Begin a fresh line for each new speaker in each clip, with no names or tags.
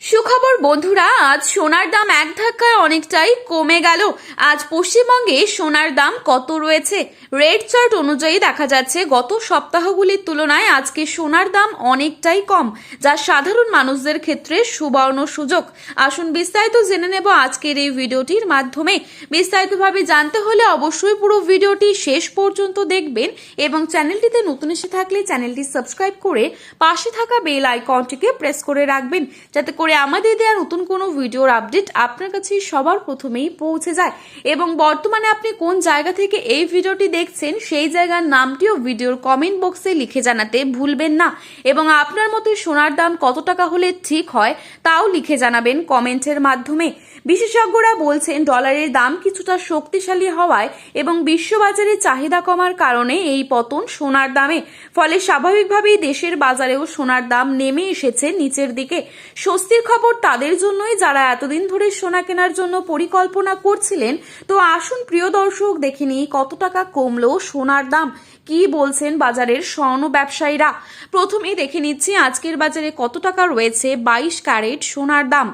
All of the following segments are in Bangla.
সুখবর বন্ধুরা, আজ সোনার দাম এক ধাক্কায় অনেকটাই কমে গেল। আজ পশ্চিমবঙ্গে সোনার দাম কত রয়েছে? রেড চার্ট অনুযায়ী দেখা যাচ্ছে গত সপ্তাহগুলির তুলনায় আজকে সোনার দাম অনেকটাই কম, যা সাধারণ মানুষদের ক্ষেত্রে সুবর্ণ সুযোগ। আসুন বিস্তারিত জেনে নেব আজকের এই ভিডিওটির মাধ্যমে। বিস্তারিতভাবে জানতে হলে অবশ্যই পুরো ভিডিওটি শেষ পর্যন্ত দেখবেন এবং চ্যানেলটিতে নতুন এসে থাকলে চ্যানেলটি সাবস্ক্রাইব করে পাশে থাকা বেল আইকনটিকে প্রেস করে রাখবেন, যাতে করে আমাদের দেওয়া নতুন কোনো ভিডিওর আপডেট আপনার কাছে সবার প্রথমেই পৌঁছে যায়। এবং বর্তমানে আপনি কোন জায়গা থেকে এই ভিডিওটি দেখছেন সেই জায়গার নামটিও ভিডিওর কমেন্ট বক্সে লিখে জানাতে ভুলবেন না। এবং আপনার মতে সোনার দাম কত টাকা হলে ঠিক হয় তাও লিখে জানাবেন কমেন্টের মাধ্যমে। বিশেষজ্ঞরা বলছেন ডলারের দাম কিছুটা শক্তিশালী হওয়ায় এবং বিশ্ববাজারে চাহিদা কমার কারণে এই পতন সোনার দামে। ফলে স্বাভাবিকভাবেই দেশের বাজারেও সোনার দাম নেমে এসেছে নিচের দিকে। স্বস্তির খবর তাদের জন্যই যারা এতদিন ধরে সোনা কেনার জন্য পরিকল্পনা করছিলেন। তো আসুন প্রিয় দর্শক, দেখে নিই কত টাকা কমলো সোনার দাম, কি বলছেন বাজারের স্বর্ণ ব্যবসায়ীরা। প্রথমেই দেখে নিচ্ছি আজকের বাজারে কত টাকা রয়েছে 22 ক্যারেট সোনার দাম।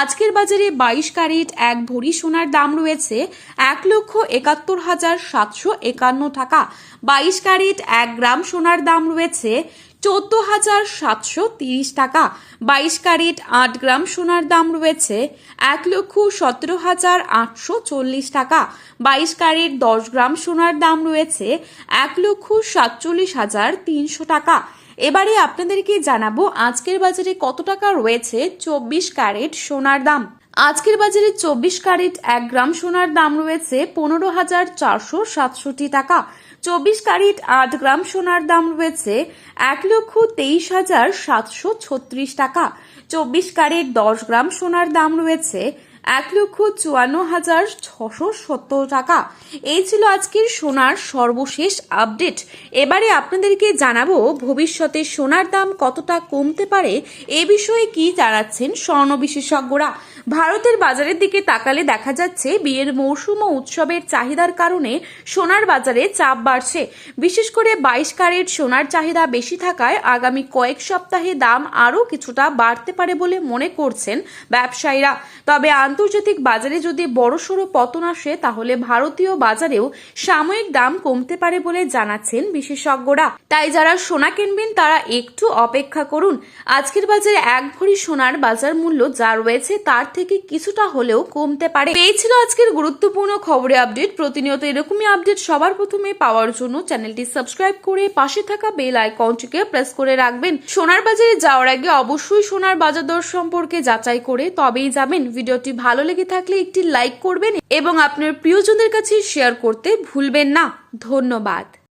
আজকের বাজারে 22 ক্যারেট এক ভরি সোনার দাম রয়েছে 1,71,751 টাকা। 22 ক্যারেট 1 গ্রাম সোনার দাম রয়েছে 14,730 টাকা। 22 ক্যারেট 8 গ্রাম সোনার দাম রয়েছে 1,17,840 টাকা। 22 ক্যারেট 10 গ্রাম সোনার দাম রয়েছে 1,47,300 টাকা। এবারে আপনাদেরকে জানাবো আজকের বাজারে কত টাকা রয়েছে 24 ক্যারেট সোনার দাম। আজকের বাজারে 24 ক্যারেট 1 গ্রাম সোনার দাম রয়েছে 15,467 টাকা। 24 ক্যারেট 8 গ্রাম সোনার দাম রয়েছে 1,23,736 টাকা। 24 ক্যারেট 10 গ্রাম সোনার দাম রয়েছে 1,54,670 টাকা। এই ছিল আজকের সোনার সর্বশেষ আপডেট। এবারে আপনাদেরকে জানাবো ভবিষ্যতে সোনার দাম কতটা কমতে পারে, এ বিষয়ে কি জানাচ্ছেন স্বর্ণ বিশেষজ্ঞরা। ভারতের বাজারের দিকে তাকালে দেখা যাচ্ছে বিয়ের মৌসুম ও উৎসবের চাহিদার কারণে সোনার বাজারে চাপ বাড়ছে। বিশেষ করে 22 ক্যারেট সোনার চাহিদা বেশি থাকায় আগামী কয়েক সপ্তাহে দাম আরও কিছুটা বাড়তে পারে বলে মনে করছেন ব্যবসায়ীরা। তবে আন্তর্জাতিক বাজারে যদি বড়সড় পতন আসে তাহলে ভারতীয় বাজারেও সাময়িক দাম কমতে পারে বলে জানাচ্ছেন বিশেষজ্ঞরা। তাই যারা সোনা কিনবেন তারা একটু অপেক্ষা করুন। আজকের বাজারে এক ভরি সোনার বাজার মূল্য যা রয়েছে তার থেকে কিছুটা হলেও কমতে পারে। এই ছিল আজকের গুরুত্বপূর্ণ খবরের আপডেট। প্রতিনিয়ত এরকমই আপডেট সবার প্রথমে পাওয়ার জন্য চ্যানেলটি সাবস্ক্রাইব করে পাশে থাকা বেল আইকনটিকে প্রেস করে রাখবেন। সোনার বাজারে যাওয়ার আগে অবশ্যই সোনার বাজার দর সম্পর্কে যাচাই করে তবেই যাবেন। ভিডিওটি ভালো লেগে থাকলে একটি লাইক করবেন এবং আপনার প্রিয়জনদের কাছে শেয়ার করতে ভুলবেন না। ধন্যবাদ।